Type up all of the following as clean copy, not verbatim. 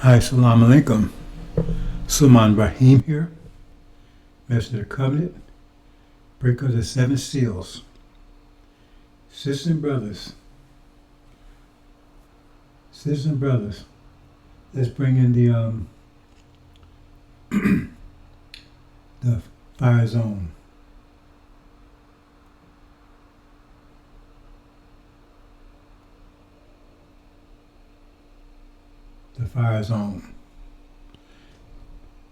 Hi, Salam Alaikum. Sulman Rahim here, Messenger of the Covenant, breaker of the seven seals. Sisters and brothers, let's bring in the fire zone. The fire zone.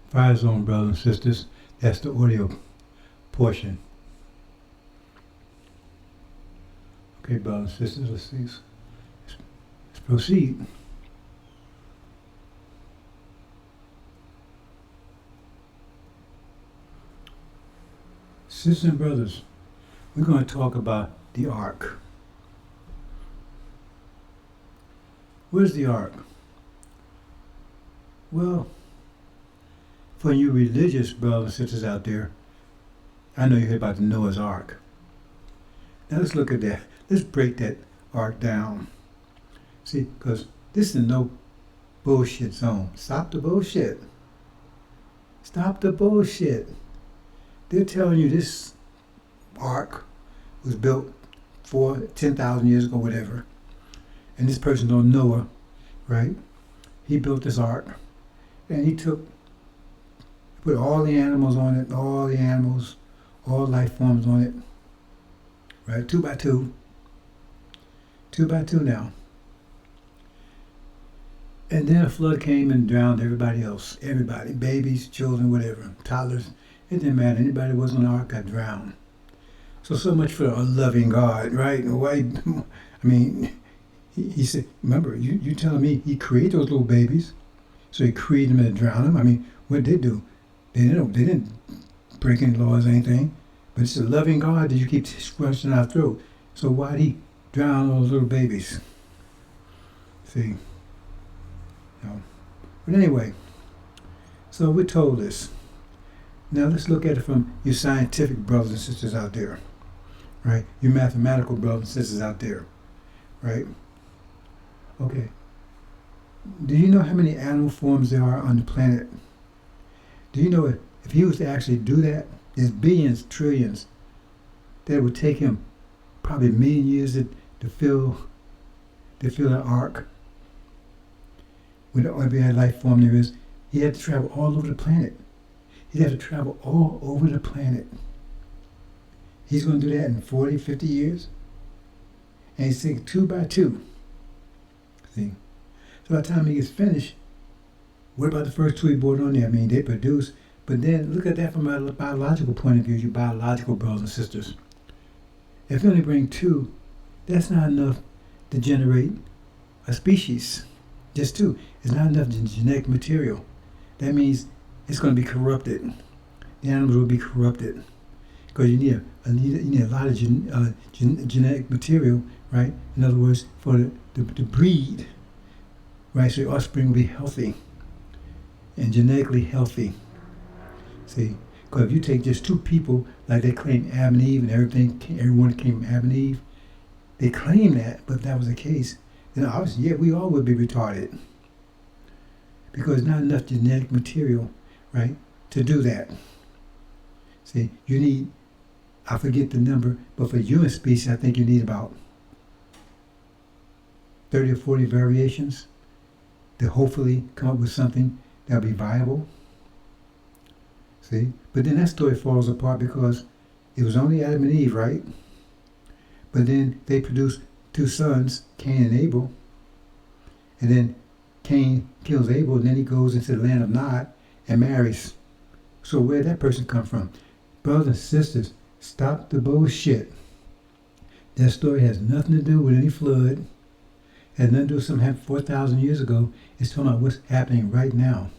Fire zone, brothers and sisters. That's the audio portion. Okay, brothers and sisters, let's proceed. Sisters and brothers, we're going to talk about the ark. Where's the ark? Well, for you religious brothers and sisters out there, I know you heard about the Noah's Ark. Now let's look at that. Let's break that ark down. See, because this is a no bullshit zone. Stop the bullshit. Stop the bullshit. They're telling you this ark was built 10,000 years ago, whatever. And this person named Noah, right? He built this ark. And he put all the animals on it, all life forms on it, right? 2 by 2. 2 by 2 now. And then a flood came and drowned everybody else. Everybody, babies, children, whatever, toddlers. It didn't matter. Anybody who was on the ark got drowned. So much for a loving God, right? Why? I mean, he said, remember, you telling me he created those little babies. So he created them and drowned them. I mean, what did they do? They didn't break any laws or anything. But it's a loving God that you keep squashing our throat. So why did he drown all those little babies? See? No. But anyway, so we're told this. Now let's look at it from your scientific brothers and sisters out there. Right? Your mathematical brothers and sisters out there. Right? Okay. Do you know how many animal forms there are on the planet? Do you know if he was to actually do that, there's billions, trillions, that would take him probably a million years to fill an ark with every life form there is. He had to travel all over the planet. He'd have to travel all over the planet. He's going to do that in 40, 50 years. And he's taking 2 by 2. See? So by the time he gets finished, what about the first 2 he brought on there? I mean, they produce, but then look at that from a biological point of view, you biological brothers and sisters. If you only bring 2, that's not enough to generate a species. Just 2. It's not enough genetic material. That means it's going to be corrupted. The animals will be corrupted. Because you need a lot of genetic material, right? In other words, for the breed. Right, so your offspring will be healthy and genetically healthy. See, because if you take just 2 people, like they claim Adam and Eve and everyone came from Adam and Eve, they claim that, but if that was the case, then obviously, yeah, we all would be retarded. Because not enough genetic material, right, to do that. See, you need, I forget the number, but for human species, I think you need about 30 or 40 variations to hopefully come up with something that'll be viable. See? But then that story falls apart because it was only Adam and Eve, right? But then they produced 2 sons, Cain and Abel. And then Cain kills Abel, and then he goes into the land of Nod and marries. So where'd that person come from? Brothers and sisters, stop the bullshit. That story has nothing to do with any flood. Has nothing to do with something happened 4,000 years ago. It's talking about what's happening right now.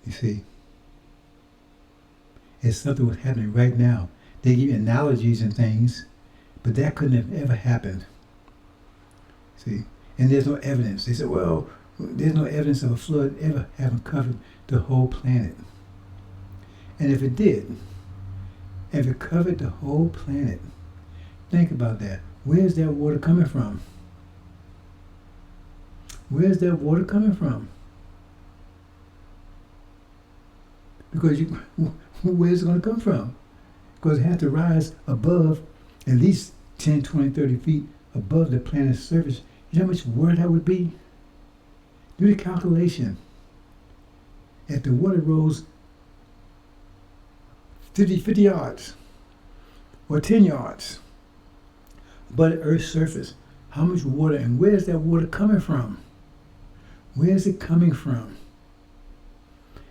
You see? It's something that's happening right now. They give you analogies and things, but that couldn't have ever happened. See? And there's no evidence. They said, well, there's no evidence of a flood ever having covered the whole planet. And if it did, if it covered the whole planet, think about that. Where's that water coming from? Where's that water coming from? Because where's it going to come from? Because it has to rise above at least 10, 20, 30 feet above the planet's surface. You know how much water that would be? Do the calculation. If the water rose 50 yards or 10 yards above the Earth's surface, how much water, and where's that water coming from? Where's it coming from?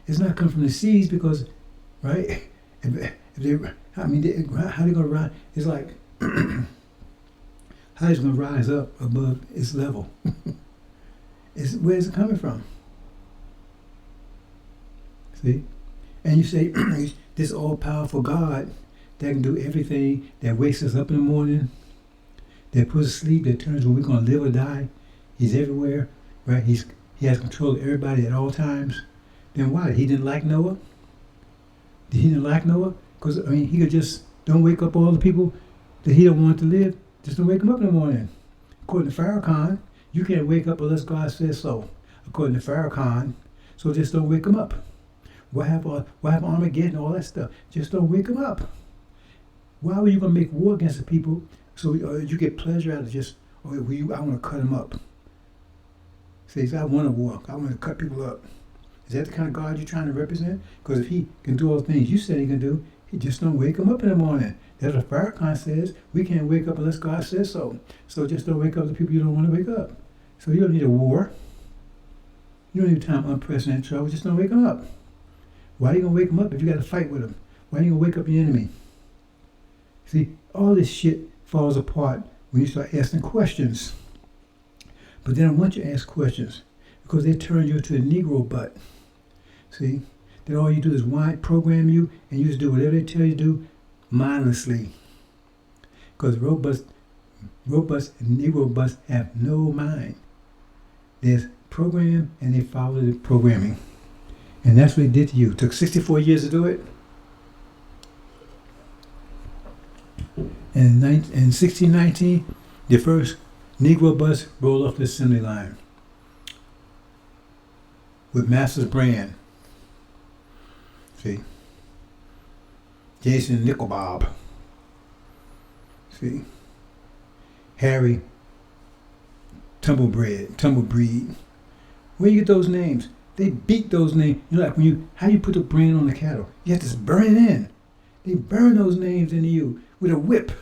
It's not coming from the seas because, right? If they, how they going to rise? It's like, how is it going to rise up above its level? Where's it coming from? See? And you say, this all-powerful God that can do everything, that wakes us up in the morning, that puts us to sleep, that turns when we're going to live or die. He's everywhere, right? He has control of everybody at all times. Then why? He didn't like Noah? He didn't like Noah? Because, he could just don't wake up all the people that he don't want to live. Just don't wake them up in the morning. According to Farrakhan, you can't wake up unless God says so. According to Farrakhan, so just don't wake them up. What happened Armageddon, all that stuff? Just don't wake them up. Why were you going to make war against the people so you get pleasure out of just, I want to cut them up? Says, I want to war. I want to cut people up. Is that the kind of God you're trying to represent? Because if he can do all the things you said he can do, he just don't wake them up in the morning. That's what Farrakhan says. We can't wake up unless God says so. So just don't wake up the people you don't want to wake up. So you don't need a war. You don't need time unprecedented trouble. Just don't wake them up. Why are you going to wake them up if you got to fight with them? Why are you going to wake up your enemy? See, all this shit falls apart when you start asking questions. But they don't want you to ask questions because they turn you into a Negro butt. See, that all you do is program you, and you just do whatever they tell you to do mindlessly. Because robust Negro butts have no mind. They're programmed and they follow the programming. And that's what they did to you. It took 64 years to do it. And in 1619, the first Negro bus rolled off the assembly line with Master's brand. See? Jason Nickelbob. See? Harry Tumblebrede. Where you get those names? They beat those names. You know, like how you put the brand on the cattle? You have to burn it in. They burn those names into you with a whip.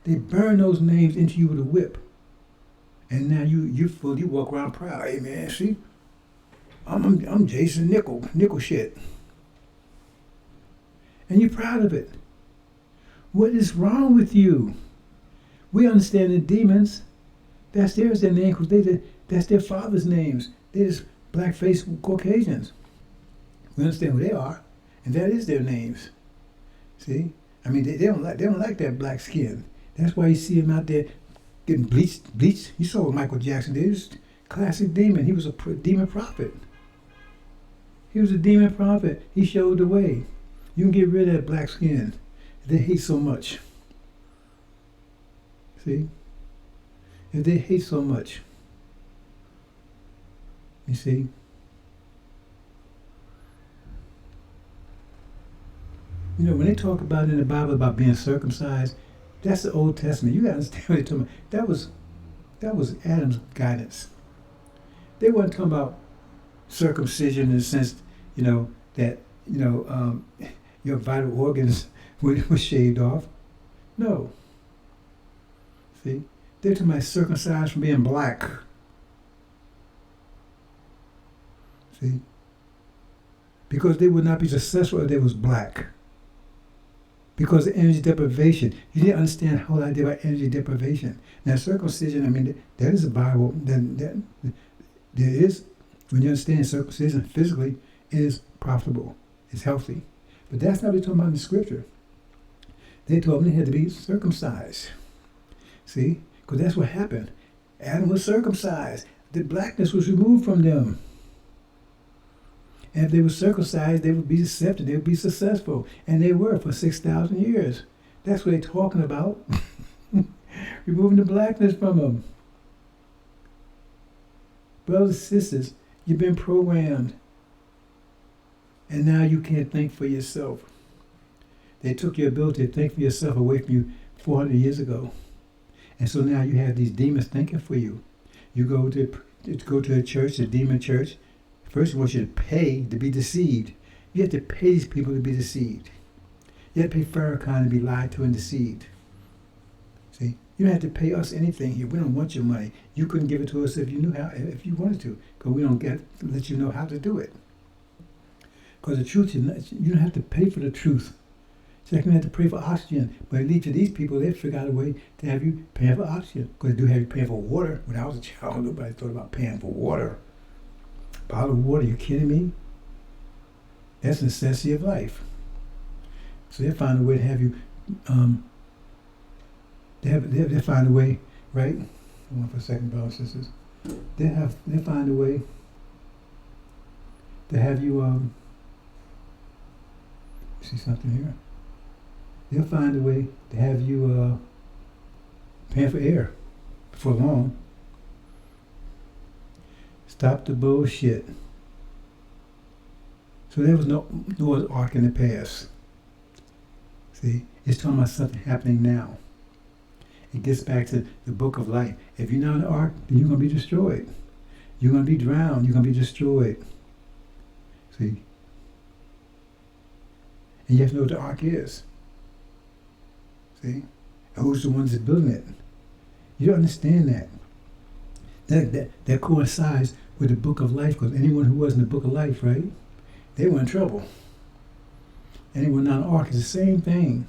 They burn those names into you with a whip. And now you walk around proud. Hey man, see? I'm Jason Nickel shit. And you're proud of it. What is wrong with you? We understand the demons. That's their name because that's their father's names. They're just black-faced Caucasians. We understand who they are, and that is their names. See? They don't like that black skin. That's why you see them out there getting bleached. You saw what Michael Jackson did. He was a classic demon. He was a demon prophet. He was a demon prophet. He showed the way. You can get rid of that black skin. They hate so much. See? If they hate so much. You see? You know, when they talk about in the Bible about being circumcised, that's the Old Testament. You got to understand what they're talking about. That was Adam's guidance. They weren't talking about circumcision in the sense, that, your vital organs were shaved off. No. See? They're talking about circumcised from being black. See? Because they would not be successful if they was black. Because of energy deprivation. You didn't understand the whole idea about energy deprivation. Now circumcision, that is a Bible. That there is, when you understand circumcision physically, is profitable. It's healthy. But that's not what they're talking about in the scripture. They told them they had to be circumcised. See? Because that's what happened. Adam was circumcised. The blackness was removed from them. And if they were circumcised, they would be accepted. They would be successful. And they were for 6,000 years. That's what they're talking about. Removing the blackness from them. Brothers and sisters, you've been programmed. And now you can't think for yourself. They took your ability to think for yourself away from you 400 years ago. And so now you have these demons thinking for you. You go to a church, a demon church. First, it wants you to pay to be deceived. You have to pay these people to be deceived. You have to pay Farrakhan to be lied to and deceived. See, you don't have to pay us anything here. We don't want your money. You couldn't give it to us if you knew how, if you wanted to, because we don't let you know how to do it. Because the truth, you don't have to pay for the truth. So you don't have to pay for oxygen. But at least to these people, they figure out a way to have you pay for oxygen. Because they do have you paying for water. When I was a child, nobody thought about paying for water. Bottled water, you kidding me? That's a necessity of life. So they find a way to have you, they find a way, right? Hold on for a second, brothers and sisters. They find a way to have you, see something here? They'll find a way to have you paying for air for long. Stop the bullshit. So there was no Noah's Ark in the past. See, it's talking about something happening now. It gets back to the book of life. If you're not in the ark, then you're going to be destroyed. You're going to be drowned. You're going to be destroyed. See? And you have to know what the ark is. See? And who's the ones that's building it? You don't understand that. That coincides with the book of life, because anyone who was in the book of life, right, they were in trouble. Anyone not in the ark is the same thing.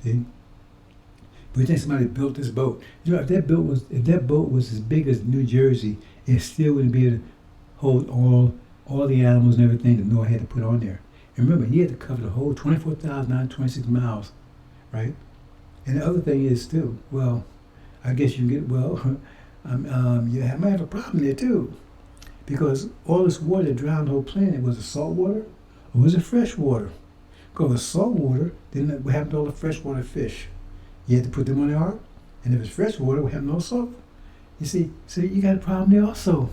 See? But you think somebody built this boat. You know, if that boat was as big as New Jersey, it still wouldn't be able to hold all the animals and everything that Noah had to put on there. And remember, he had to cover the whole 24,926 miles, right? And the other thing is too, well, I guess you get, well, you might have a problem there too. Because all this water that drowned the whole planet, was it salt water or was it fresh water? Because if it was salt water, then what happened to all the freshwater fish? You had to put them on the ark, and if it's fresh water, we have no salt. You see, so you got a problem there also.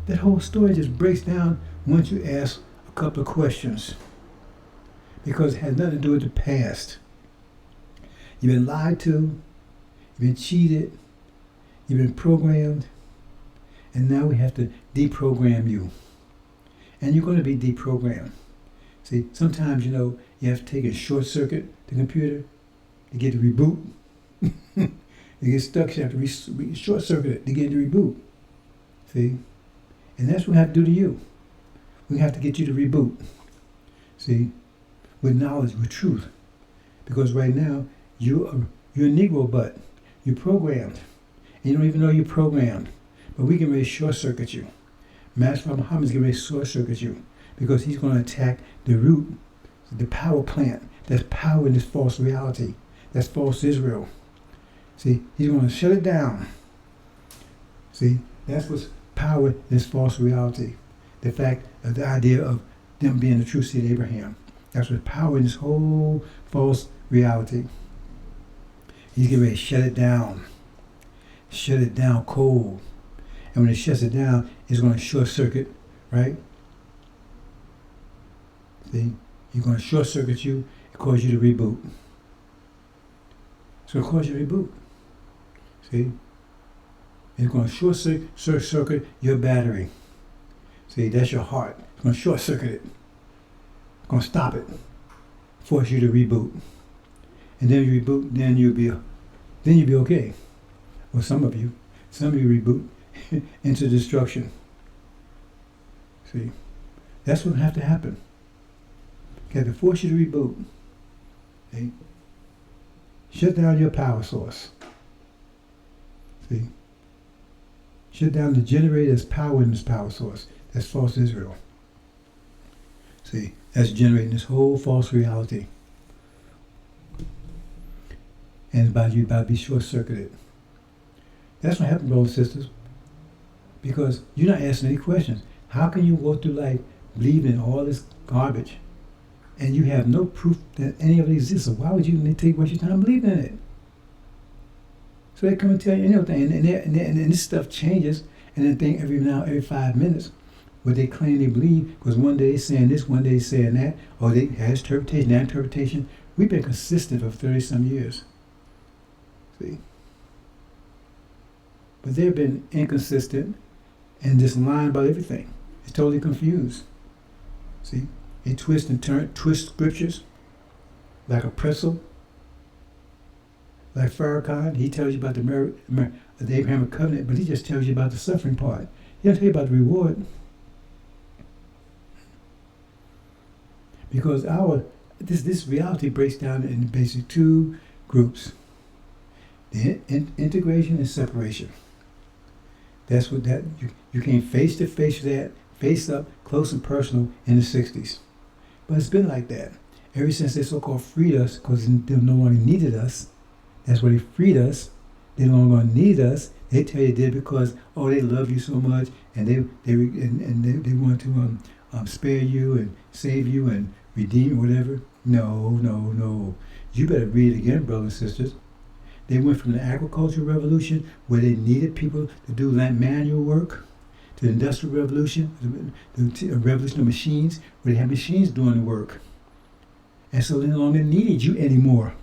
That whole story just breaks down once you ask a couple of questions, because it has nothing to do with the past. You've been lied to, you've been cheated, you've been programmed, and now we have to deprogram you. And you're going to be deprogrammed. See, sometimes, you have to take a short circuit the computer to get the reboot. You get stuck, you have to short circuit it to get the reboot. See? And that's what we have to do to you. We have to get you to reboot. See? With knowledge, with truth. Because right now, you're a Negro butt. You're programmed. And you don't even know you're programmed. But we can really short circuit you. Master Muhammad's getting ready to short circuit you. Because he's going to attack the root, the power plant. That's power in this false reality. That's false Israel. See, he's going to shut it down. See, that's what's power in this false reality. The fact of the idea of them being the true seed of Abraham. That's what's power in this whole false reality. He's getting ready to shut it down. Shut it down cold. And when it shuts it down, it's going to short circuit, right? See, he's going to short circuit you and cause you to reboot. It's going to cause you to reboot. See? It's going to short circuit your battery. See, that's your heart. It's going to short circuit it. It's going to stop it. Force you to reboot. And then you reboot, then you'll be okay. Well, some of you reboot into destruction. See? That's what have to happen. Okay, to force you to reboot. See? Shut down your power source. See? Shut down the generator that's power in this power source. That's false Israel. See? That's generating this whole false reality. And it's about to be short-circuited. That's what happened, brothers and sisters. Because you're not asking any questions. How can you go through life believing in all this garbage and you have no proof that any of it exists? So why would you take much your time believing in it? So they come and tell you anything, and this stuff changes, and then think every 5 minutes, what they claim they believe, because one day they're saying this, one day they're saying that, or they have interpretation, that interpretation. We've been consistent for 30-some years. See? But they've been inconsistent and just lying about everything. It's totally confused. See? They twist scriptures like a pretzel. Like Farrakhan, he tells you about the Abrahamic covenant, but he just tells you about the suffering part. He doesn't tell you about the reward. Because this reality breaks down in basically two groups: the integration and separation. That's what you came face to face with that, face up, close and personal in the '60s. But it's been like that ever since they so-called freed us, because they no longer needed us. That's why they freed us. They no longer need us. They tell you they did because they love you so much, and they want to spare you and save you and redeem you, whatever. No. You better read it again, brothers and sisters. They went from the agricultural revolution, where they needed people to do manual work, to the industrial revolution, the revolution of machines, where they had machines doing the work. And so they no longer needed you anymore,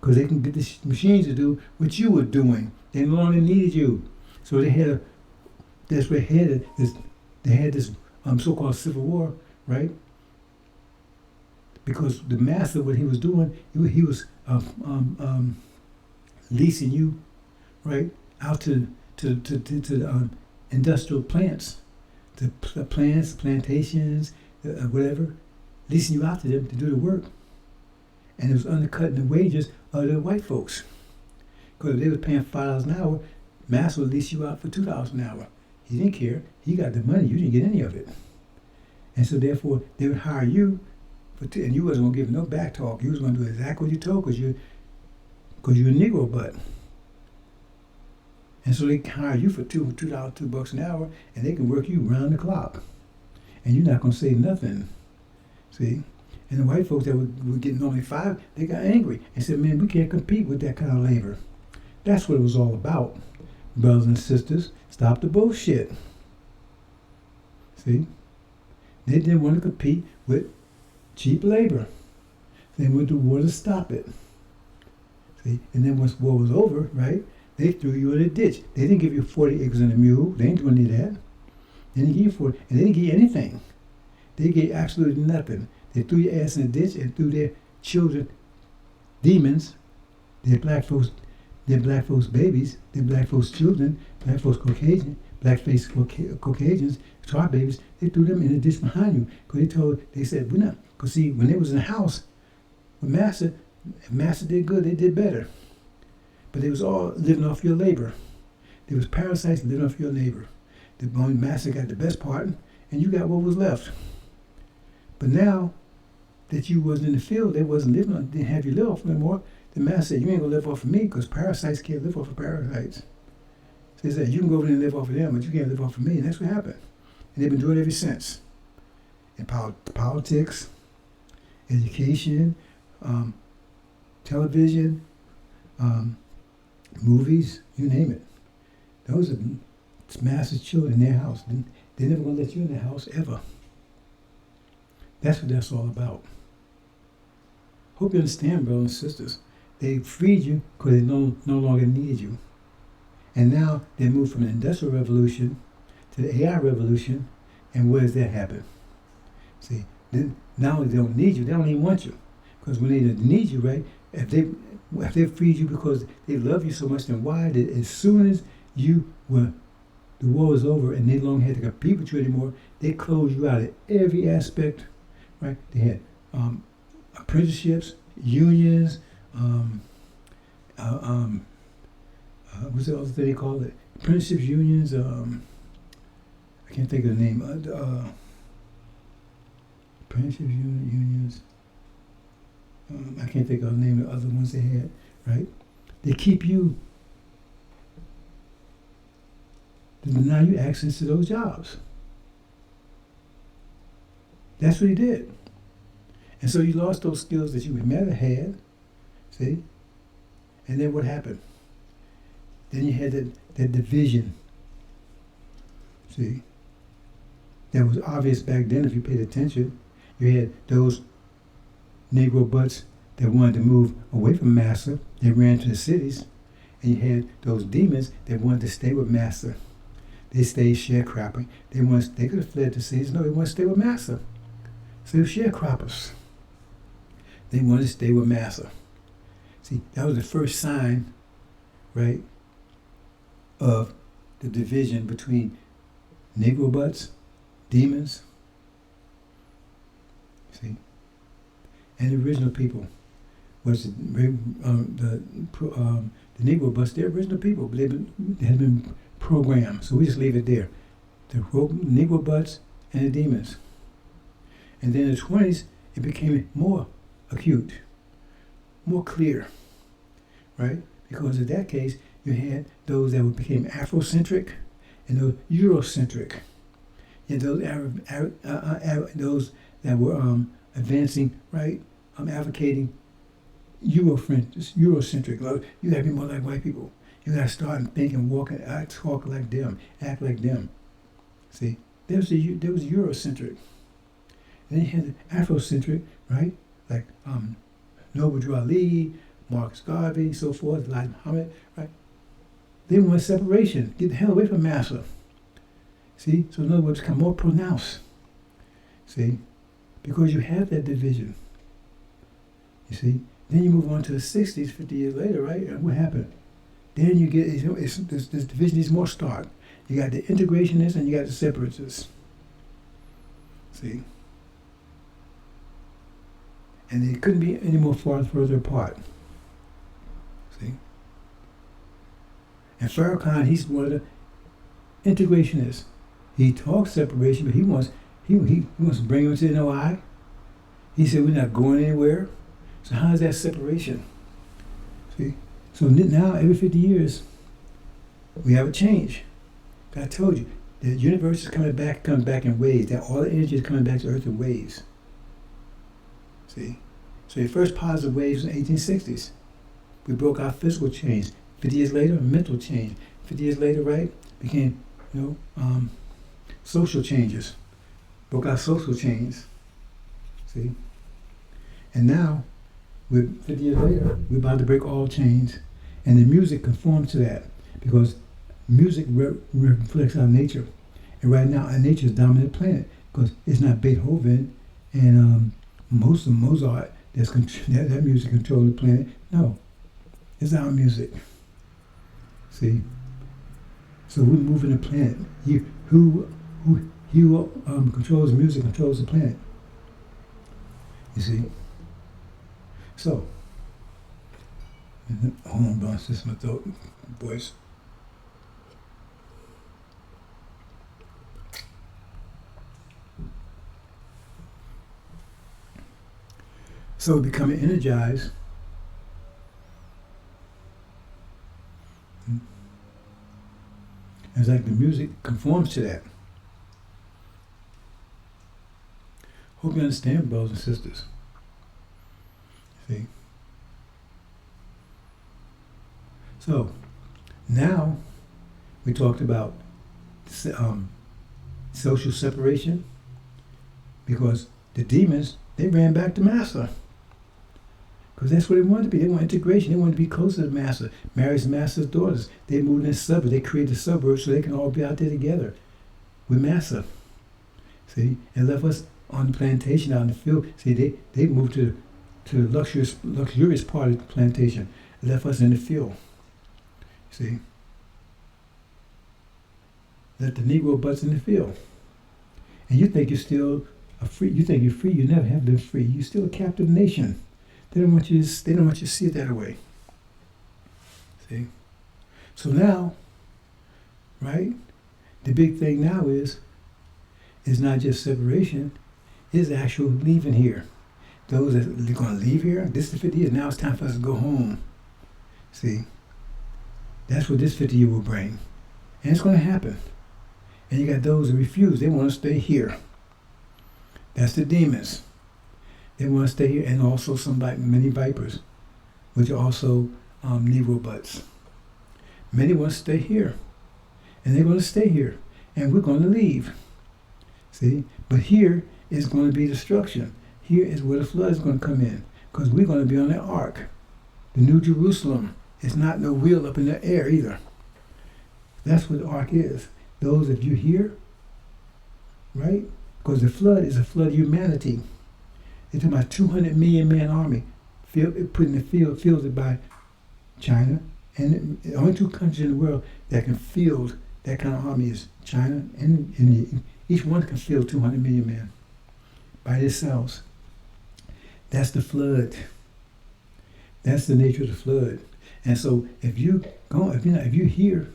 because they can get the machines to do what you were doing. They no longer needed you. So they had this so-called civil war, right? Because the master, what he was doing, he was leasing you, right, out to industrial plants, the plants, plantations, whatever, leasing you out to them to do the work. And it was undercutting the wages of the white folks. Because if they were paying $5 an hour, master would lease you out for $2 an hour. He didn't care. He got the money. You didn't get any of it. And so therefore, they would hire you, and you wasn't going to give no back talk. You was going to do exactly what you told, because you're a Negro butt. And so they hire you for $2 an hour, and they can work you round the clock. And you're not going to say nothing. See? And the white folks that were getting only $5, they got angry and said, man, we can't compete with that kind of labor. That's what it was all about. Brothers and sisters, stop the bullshit. See? They didn't want to compete with cheap labor. They went to war to stop it. See? And then once war was over, right, they threw you in a ditch. They didn't give you 40 acres and a mule. They ain't doing any of that. They didn't give you 40, and they didn't give you anything. They gave absolutely nothing. They threw your ass in a ditch and threw their children, demons, their black folks babies, their black folks children, black folks Caucasians, tribe babies, they threw them in a ditch behind you. Because they said, we're not. Because see, when they was in the house with Master did good, they did better. But they was all living off your labor. There was parasites living off your labor. The Master got the best part, and you got what was left. But now that you wasn't in the field, they wasn't living on, didn't have you live off anymore. The Master said, you ain't gonna live off of me, because parasites can't live off of parasites. So he said, you can go over there and live off of them, but you can't live off of me. And that's what happened. And they've been doing it ever since. In politics, education, television, movies, you name it. Those are Master's children in their house. They're never gonna let you in their house ever. That's what that's all about. Hope you understand, brothers and sisters. They freed you because they no longer needed you. And now they moved from the Industrial Revolution to the AI Revolution, and where does that happen? See, now they don't need you, they don't even want you. Because when they didn't need you, right, if they freed you because they love you so much, then why did, as soon as the war was over and they no longer had to compete with you anymore, they closed you out of every aspect, right? They had apprenticeships, unions, what's the other thing they call it? Apprenticeships, unions, I can't think of the name. Apprenticeships, unions, I can't think of the name of the other ones they had, right? They keep you, they deny you access to those jobs. That's what he did. And so you lost those skills that you never had, see? And then what happened? Then you had that division. See, that was obvious back then if you paid attention. You had those Negro butts that wanted to move away from Massa. They ran to the cities. And you had those demons that wanted to stay with Massa. They stayed sharecropping. They could have fled to cities. No, they wanted to stay with Massa. So they were sharecroppers. They wanted to stay with Massa. See, that was the first sign, right, of the division between Negro butts, demons, see, and the original people. Was the Negro butts? They're original people, but they had been programmed. So we just leave it there. The Negro butts and the demons. And then in the 20s, it became more acute, more clear, right? Because in that case, you had those that became Afrocentric and those Eurocentric. And those that were advancing, right, advocating Eurocentric. You gotta be more like white people. You gotta start and think and walk and talk like them, act like them. See, there was Eurocentric. Then you had the Afrocentric, right? Like Noble Drew Ali, Marcus Garvey, so forth, Elijah Muhammad, right? They want separation. Get the hell away from Massa. See, so in other words, become more pronounced. See, because you have that division. You see, then you move on to the 60s, 50 years later, right? And what happened? Then you get this division is more stark. You got the integrationists and you got the separatists. See, and they couldn't be any more further apart. See, and Farrakhan, he's one of the integrationists. He talks separation, but he wants to bring them to the NOI. He said we're not going anywhere. So how is that separation? See? So now every 50 years we have a change. I told you, the universe is comes back in waves. That all the energy is coming back to Earth in waves. See? So your first positive waves in the 1860s. We broke our physical change. 50 years later, mental change. 50 years later, right, became, social changes. Broke our social chains. See? And now, 50 years later, we're about to break all chains. And the music conforms to that. Because music reflects our nature. And right now, our nature is the dominant planet. Because it's not Beethoven and most of Mozart that music controls the planet. No. It's our music. See? So we're moving the planet. Who controls music controls the planet. You see? So, hold on, bounce this in my throat, boys. So becoming energized. It's like the music conforms to that. Hope you understand, brothers and sisters. See? So, now we talked about social separation because the demons, they ran back to Massa. Because that's what they wanted to be. They want integration. They want to be closer to Massa. Marries Massa's daughters. They moved in the suburbs. They created the suburbs so they can all be out there together with Massa. See? And left us on the plantation out in the field. See, they moved to the luxurious part of the plantation. Left us in the field. See? Let the Negro butts in the field. And you think you're still free. You think you're free. You never have been free. You're still a captive nation. They don't want you to see it that way. See? So now, right? The big thing now is not just separation, it's actual leaving here. Those that are going to leave here, this is the 50 years. Now it's time for us to go home. See? That's what this 50 year will bring. And it's going to happen. And you got those that refuse. They want to stay here. That's the demons. They want to stay here, and also many vipers, which are also Negro butts. Many want to stay here. And they're going to stay here. And we're going to leave. See? But here is going to be destruction. Here is where the flood is going to come in. Because we're going to be on the ark. The New Jerusalem. It's not no wheel up in the air either. That's what the ark is. Those of you here, right? Because the flood is a flood of humanity. It's about 200 million man army put in the field, fielded by China. And the only two countries in the world that can field that kind of army is China and India. Each one can field 200 million men by themselves. That's the flood. That's the nature of the flood. And so if you're here,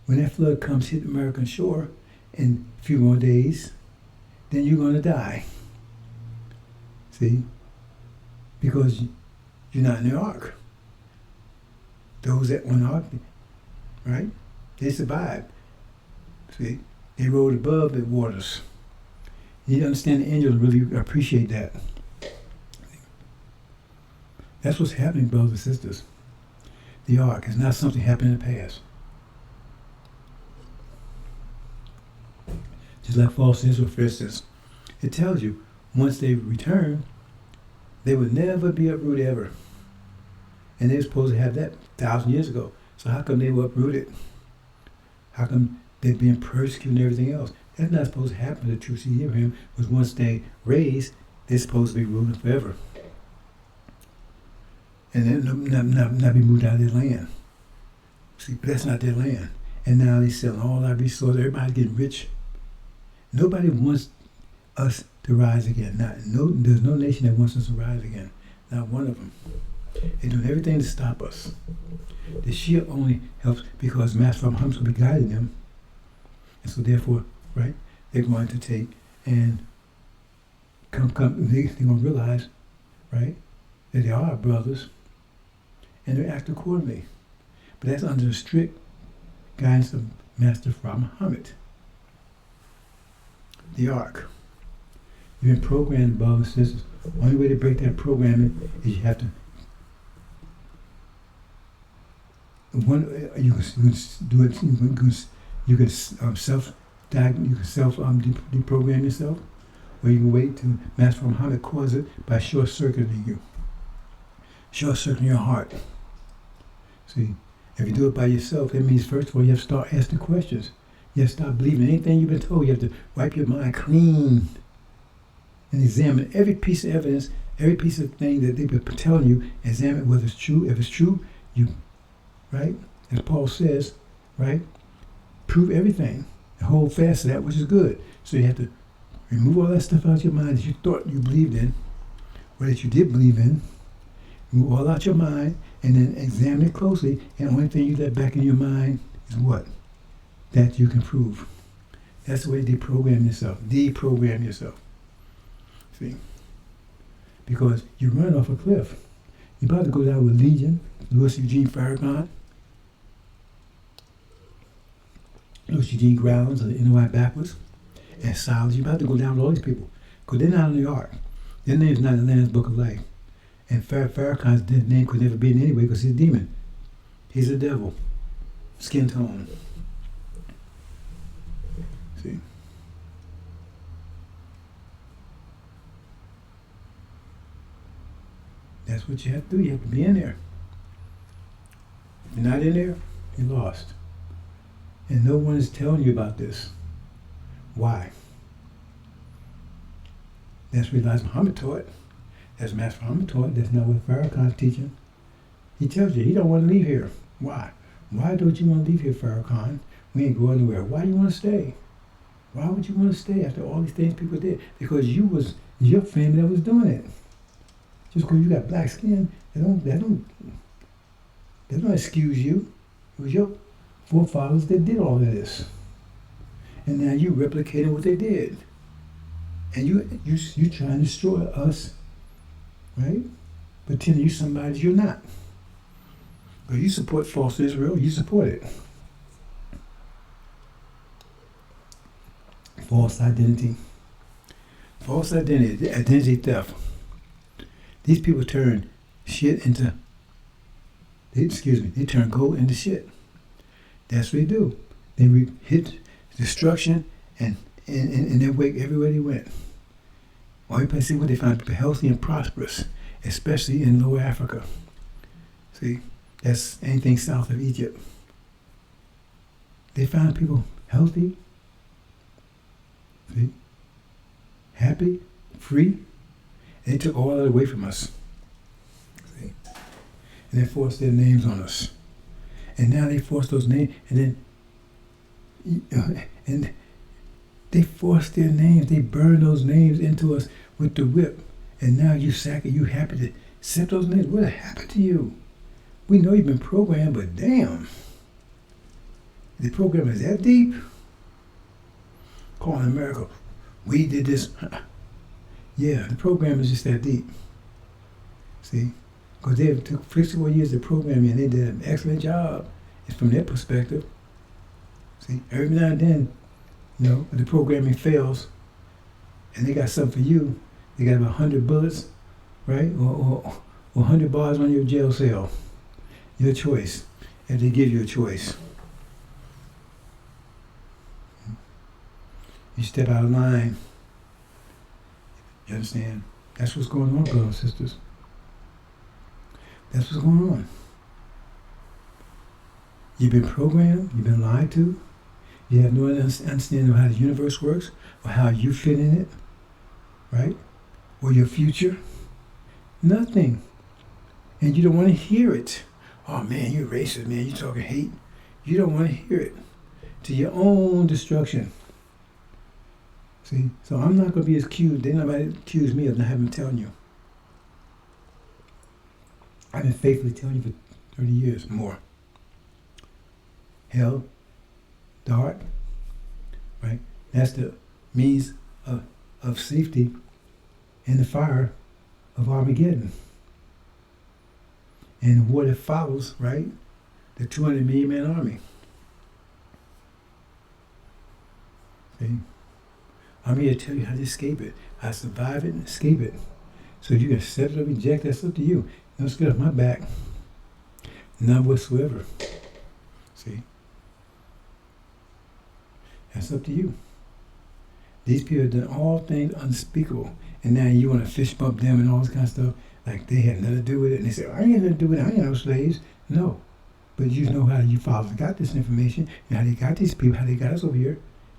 when that flood comes hit the American shore in a few more days, then you're going to die. See? Because you're not in the ark. Those that went ark, right? They survived. See? They rode above the waters. You understand, the angels really appreciate that. That's what's happening, brothers and sisters. The ark is not something happened in the past. Just like false Israel, for instance, it tells you once they return, they would never be uprooted ever. And they were supposed to have that 1,000 years ago. So how come they were uprooted? How come they're being persecuted and everything else? That's not supposed to happen to the true seed of Abraham, because once they raised, they're supposed to be ruling forever. And then not be moved out of their land. See, but that's not their land. And now they're selling all our resources, everybody's getting rich. Nobody wants us to rise again. There's no nation that wants us to rise again. Not one of them. They're doing everything to stop us. The Shia only helps because Master Muhammad will be guiding them. And so therefore, right, they're going to take and they're going to realize, right, that they are our brothers, and they act accordingly. But that's under the strict guidance of Master Muhammad. The ark. You've been programmed, brothers and sisters. The only way to break that programming is you have to. You can do it. You can deprogram yourself, or you can wait till Master Muhammad cause it by short-circuiting you, short-circuiting your heart. See, if you do it by yourself, that means first of all you have to start asking questions. You have to stop believing anything you've been told. You have to wipe your mind clean and examine every piece of evidence, every piece of thing that they've been telling you. Examine whether it's true. If it's true, you, right, as Paul says, right, prove everything and hold fast to that which is good. So you have to remove all that stuff out of your mind that you thought you believed in, or that you did believe in. Remove all out your mind and then examine it closely. And the only thing you let back in your mind is what? That you can prove. That's the way to deprogram yourself. Deprogram yourself. See? Because you run off a cliff. You're about to go down with Legion, Louis Eugene Farrakhan, Louis Eugene Grounds, and the NY Backwards, and Silas. You're about to go down with all these people. Because they're not in the ark. Their name's not in the Lamb's Book of Life. And Farrakhan's name could never be in anyway because he's a demon. He's a devil. Skin tone. See? That's what you have to do. You have to be in there. If you're not in there, you're lost. And no one is telling you about this. Why? That's what Elijah Muhammad taught. That's Master Muhammad taught. That's not what Farrakhan's teaching. He tells you he don't want to leave here. Why? Why don't you want to leave here, Farrakhan? We ain't going anywhere. Why do you want to stay? Why would you want to stay after all these things people did? Because your family that was doing it. Just because you got black skin, that don't excuse you. It was your forefathers that did all of this. And now you replicating what they did. And you trying to destroy us, right? Pretending you're somebody you're not. But you support false Israel, you support it. False identity. False identity, identity theft. These people turn shit into, they turn gold into shit. That's what they do. They hit destruction and in their wake everywhere they went. All you can see what they found people healthy and prosperous, especially in Lower Africa. See, that's anything south of Egypt. They found people healthy, see, happy, free, and they took all that away from us. See? And they forced their names on us. And now they force those names, and they force their names. They burn those names into us with the whip. And now you happy to accept those names. What happened to you? We know you've been programmed, but damn. The program is that deep? Calling America, we did this. Yeah, the program is just that deep. See? Because they took 54 years of programming and they did an excellent job. It's from their perspective. See, every now and then, when the programming fails and they got something for you, they got about 100 bullets, right? Or 100 bars on your jail cell. Your choice. And they give you a choice. You step out of line. You understand? That's what's going on, brothers and sisters. That's what's going on. You've been programmed, you've been lied to, you have no understanding of how the universe works, or how you fit in it, right? Or your future. Nothing. And you don't want to hear it. Oh man, you're racist, man, you're talking hate. You don't want to hear it. To your own destruction. See? So I'm not going to be accused. They're not going to accuse me of not having telling you. I've been faithfully telling you for 30 years more. Hell, dark, right? That's the means of safety in the fire of Armageddon. And what it follows, right? The 200 million man army. See? I'm here to tell you how to escape it, how to survive it and escape it. So you can accept it or reject, that's up to you. Don't get off my back. None whatsoever. See? That's up to you. These people have done all things unspeakable. And now you want to fish bump them and all this kind of stuff. Like they had nothing to do with it. And they say, I ain't nothing to do with it. I ain't no slaves. No. But you know how you fathers got this information and how they got these people, how they got us over here.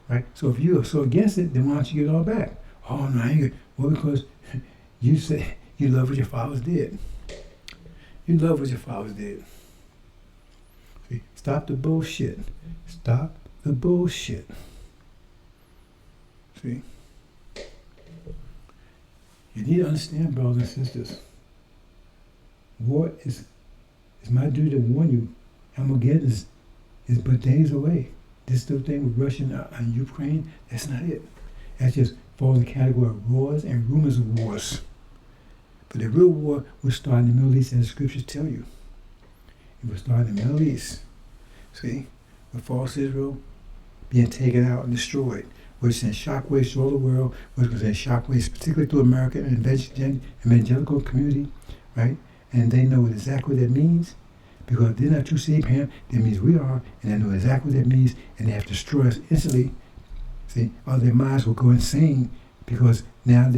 Right? So if you are so against it, then why don't you get it all back? Oh, no, I ain't good. Well, because you say you love what your fathers did. You love what your fathers did. See? Stop the bullshit. Stop the bullshit. See? You need to understand, brothers and sisters. War is my duty to warn you. Armageddon is but days away. This little thing with Russia and Ukraine, that's not it. That just falls in the category of wars and rumors of wars. But the real war will start in the Middle East, as the scriptures tell you. It will start in the Middle East. See? With false Israel being taken out and destroyed, which sends shockwaves through all the world, which will send shockwaves particularly through America and evangelical community, right? And they know exactly what that means, because they're not true to Abraham, that means we are, and they know exactly what that means, and they have to destroy us instantly. See, or their minds will go insane, because now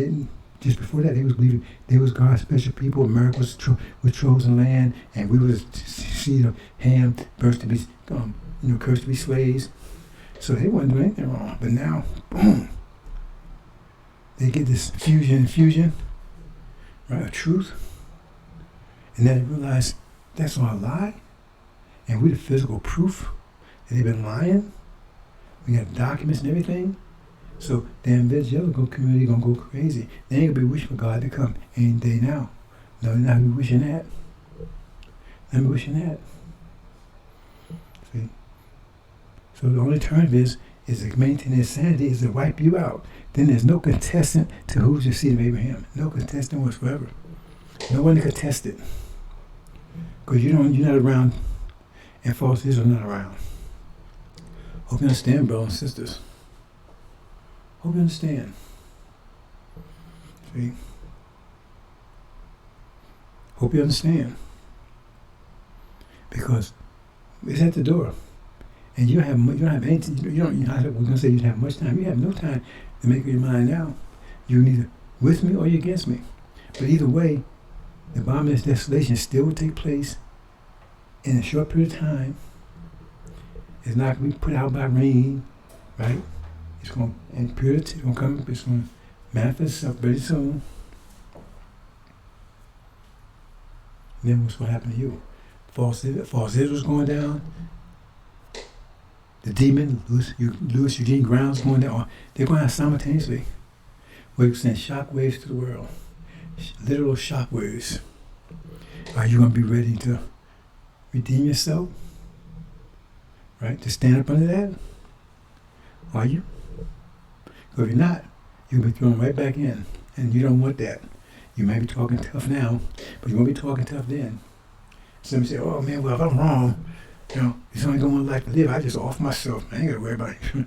just before that, they was believing they was God's special people. America was chosen land, and we was seed of Ham, cursed to be slaves. So they weren't doing anything wrong. But now, boom, they get this fusion, right, of truth, and then they realize that's all a lie, and we're the physical proof that they've been lying. We got documents and everything. So the evangelical community gonna go crazy. They ain't gonna be wishing for God to come any day now. No, they're not gonna be wishing that. They're not wishing that. See? So the only alternative is to maintain their sanity, is to wipe you out. Then there's no contestant to who's the seed of Abraham. No contestant whatsoever. No one to contest it. Because you're not around, and false Israel not around. Hope you understand, brothers and sisters. Hope you understand. See? Hope you understand. Because it's at the door. And you don't have anything. We're gonna say you don't have much time. You have no time to make up your mind now. You're either with me or you're against me. But either way, the abominable desolation still will take place in a short period of time. It's not going to be put out by rain, right? It's going to come. It's going to manifest itself very soon. And then what's going to happen to you? False Israel's going down. The demon, Louis Eugene Ground's going down. They're going down simultaneously. We're sending shockwaves to the world. Literal shockwaves. Are you going to be ready to redeem yourself? Right? To stand up under that? Are you? Because if you're not, you'll be thrown right back in. And you don't want that. You may be talking tough now, but you won't be talking tough then. Somebody say, oh man, well, if I'm wrong, it's only going to like to live. I just off myself. I ain't got to worry about it.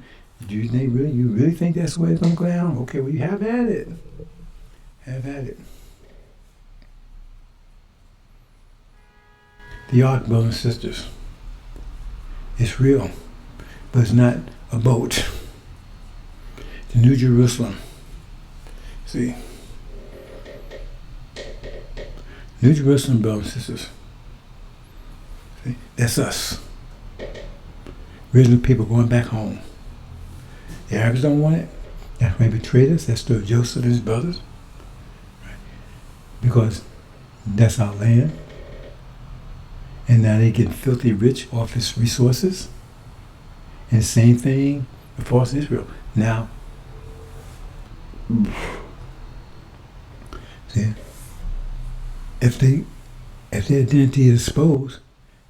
You really think that's the way it's going to go down? Okay, well, you have at it. Have at it. The ark, brothers and sisters, it's real, but it's not a boat. The New Jerusalem. See? New Jerusalem, brothers and sisters. See? That's us. Original people going back home. The Arabs don't want it. That's why they betrayed us. That's still Joseph and his brothers. Right? Because that's our land. And now they get filthy rich off its resources. And the same thing with false Israel. Now, see, if their identity is exposed,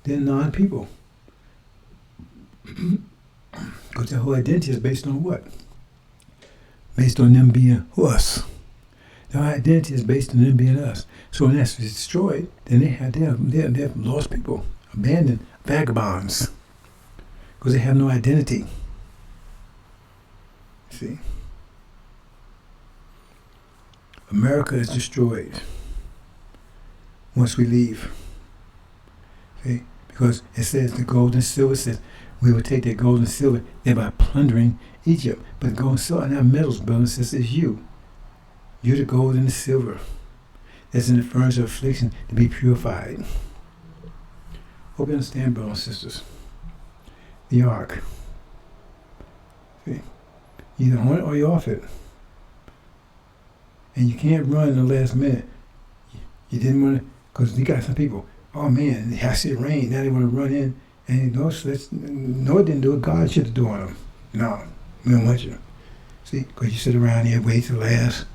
they're non-people. Because their whole identity is based on what? Based on them being us. Their identity is based on them being us. So when that's destroyed, then they're lost people, abandoned vagabonds, because they have no identity. See, America is destroyed once we leave. See, because it says the gold and silver says we will take their gold and silver, thereby plundering Egypt. But gold and silver are not metals, brothers and sisters. It's you. You're the gold and the silver that's in the furnace of affliction to be purified. Hope you understand, brothers and sisters. The ark. See? Either on it or you're off it. And you can't run in the last minute. You didn't want to, because you got some people, oh man, I see it rain, now they want to run in, and no, it didn't do it, God should have done them. No, we don't want you. See, because you sit around here, wait till last,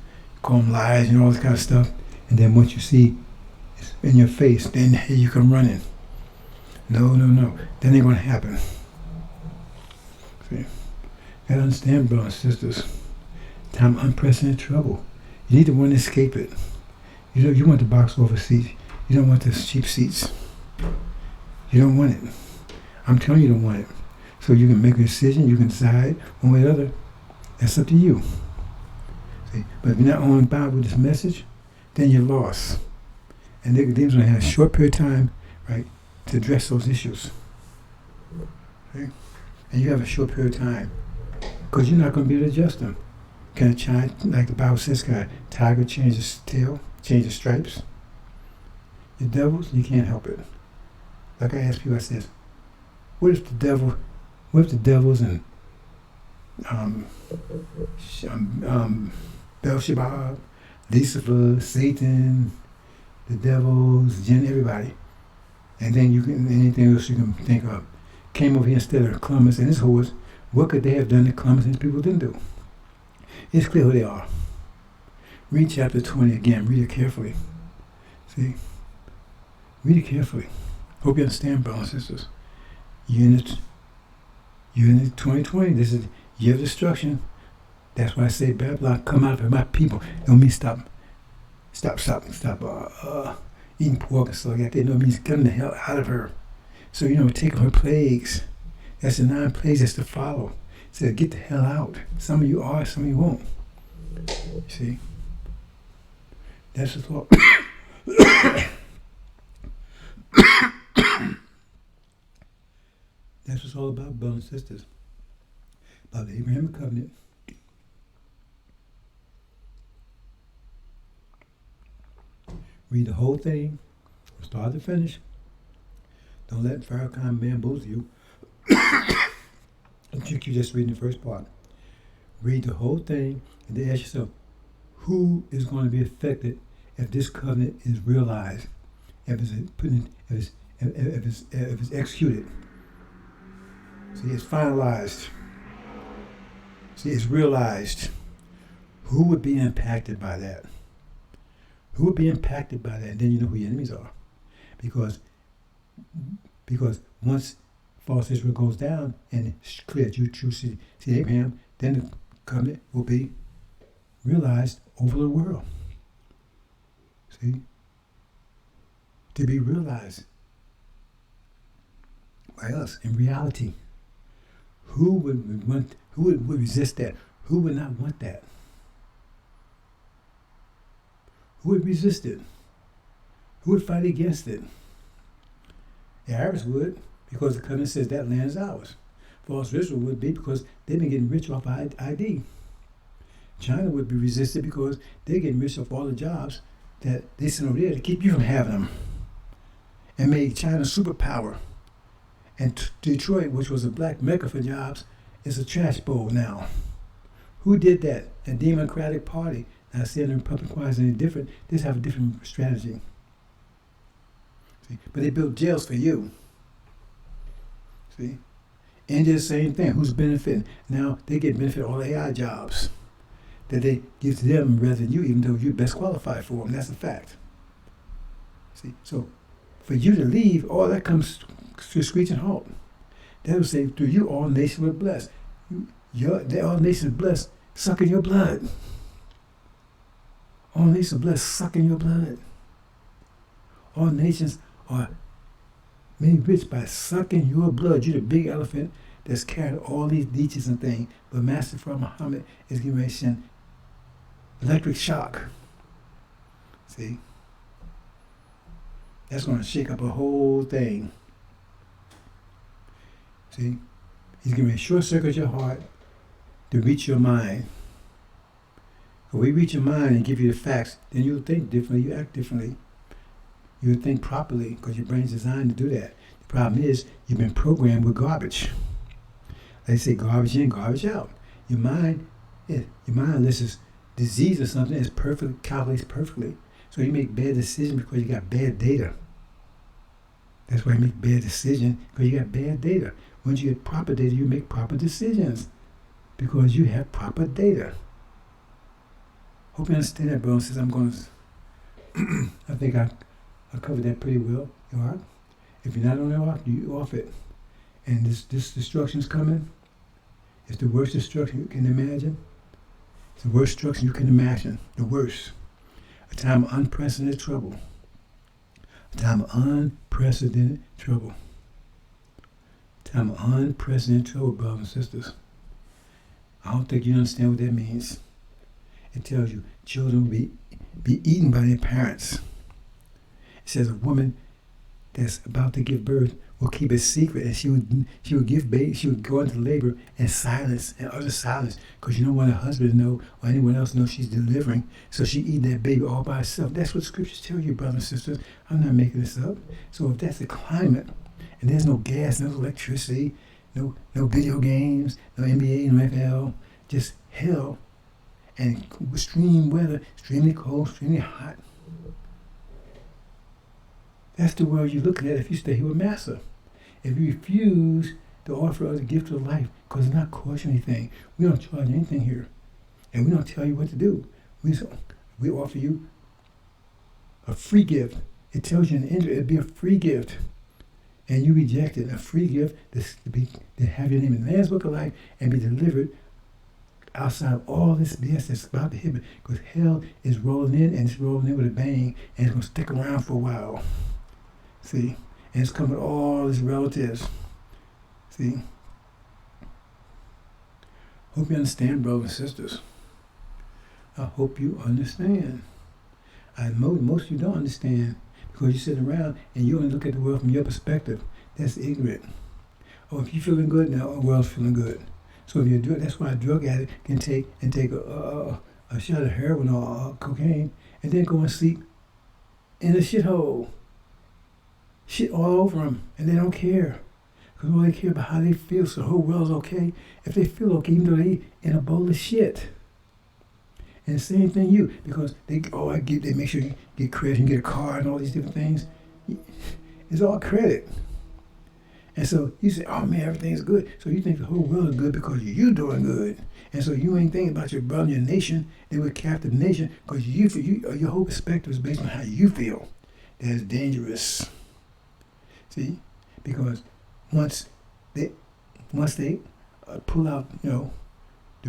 call them lies and all this kind of stuff, and then once you see it's in your face, then here you come running. No, that ain't going to happen. See, you got to understand, brothers and sisters, time of unprecedented trouble. You need to want to escape it. You want the box office seats. You don't want the cheap seats. You don't want it. I'm telling you, you don't want it. So you can make a decision. You can decide one way or the other. That's up to you. See? But if you're not on board with this message, then you're lost. And Nicodemus going to have a short period of time, right, to address those issues. See? And you have a short period of time, because you're not going to be able to adjust them. Can a child, like the Bible says, can a tiger change its tail, change the stripes? The devils, you can't help it. Like I ask people, I says, what if the devils and Beelzebub, Lucifer, Satan, the devils, jinn, everybody, and then you can, anything else you can think of, came over here instead of Columbus and his horse, what could they have done that Columbus and his people didn't do? It's clear who they are. Read chapter 20 again. Read it carefully. See? Read it carefully. Hope you understand, brothers and sisters. Unit 2020. This is year of destruction. That's why I say, Babylon, come out of my people. Don't mean stop eating pork and stuff like that. It don't mean come the hell out of her. So, take her plagues. That's the 9 plagues that's to follow. So get the hell out. Some of you are, some of you won't. See? That's the thought. That's what it's all about, brothers and sisters. About the Abrahamic covenant. Read the whole thing, from start to finish. Don't let Farrakhan bamboozle you and trick you just reading the first part. Read the whole thing and then ask yourself, who is going to be affected if this covenant is realized, if it's executed? See, it's finalized. See, it's realized. Who would be impacted by that? Who would be impacted by that? And then you know who your enemies are. Because once false Israel goes down and it's clear that you see Abraham, then the covenant will be realized over the world. See? To be realized by us in reality. Who would resist that? Who would not want that? Who would resist it? Who would fight against it? The Arabs would, because the covenant says that land is ours. False Israel would be because they've been getting rich off ID. China would be resisted because they're getting rich off all the jobs that they sent over there to keep you from having them. And made China a superpower. And Detroit, which was a black mecca for jobs, is a trash bowl now. Who did that? The Democratic Party. Not saying the Republican Party is any different. They just have a different strategy. See? But they built jails for you. See? India, same thing. Who's benefiting? Now they get benefit all the AI jobs that they give to them rather than you, even though you're best qualified for them. That's a fact. See? So for you to leave, all that comes to a screeching halt. That will say, through you, all nations were blessed. All nations blessed, sucking your blood. All nations are blessed, sucking your blood. All nations are made rich by sucking your blood. You're the big elephant that's carrying all these leeches and things. But Master Prophet Muhammad is getting ready to send electric shock. See? That's going to shake up a whole thing. See? He's going to short circuit your heart to reach your mind. If we reach your mind and give you the facts, then you'll think differently, you act differently. You'll think properly because your brain's designed to do that. The problem is you've been programmed with garbage. They say garbage in, garbage out. Your mind, unless it's disease or something, is perfect, calculates perfectly. So you make bad decisions because you got bad data. That's why you make bad decisions, because you got bad data. Once you get proper data, you make proper decisions because you have proper data. Hope you understand that, bro. Since I'm going to, I think I covered that pretty well. You all right? If you're not on the ark, you off it. And this destruction's coming. It's the worst destruction you can imagine. It's the worst destruction you can imagine. The worst. A time of unprecedented trouble. A time of unprecedented trouble. A time of unprecedented trouble, brothers and sisters. I don't think you understand what that means. It tells you children will be eaten by their parents. It says a woman that's about to give birth will keep it secret, and she would give baby. She would go into labor in silence and utter silence, because you don't want her husband to know or anyone else to know she's delivering. So she eat that baby all by herself. That's what scriptures tell you, brothers and sisters. I'm not making this up. So if that's the climate, and there's no gas, no electricity, no video games, no NBA, no NFL, just hell. And extreme weather, extremely cold, extremely hot. That's the world you're looking at if you stay here with Massa. If you refuse to offer us a gift of life, because it's not cost you anything. We don't charge anything here. And we don't tell you what to do. We offer you a free gift. It tells you in the intro, it'd be a free gift. And you reject it, a free gift to have your name in the Lamb's Book of Life and be delivered outside of all this BS that's about to hit me, because hell is rolling in, and it's rolling in with a bang, and it's going to stick around for a while. See? And it's coming with all its relatives. See? Hope you understand, brothers and sisters. I hope you understand. Most of you don't understand, because you sit around and you only look at the world from your perspective. That's ignorant. Oh, if you're feeling good, now the world's feeling good. So if you're that's why a drug addict can take a shot of heroin or cocaine and then go and sleep in a shithole. Shit all over them, and they don't care. Because all they care about how they feel, so the whole world's okay. If they feel okay, even though they in a bowl of shit. And the same thing you, because they make sure you get credit and get a car and all these different things. It's all credit. And so you say, oh man, everything's good. So you think the whole world is good because you're doing good. And so you ain't thinking about your brother, your nation. They were captive nation because your whole perspective is based on how you feel. That's dangerous. See, because once they pull out, the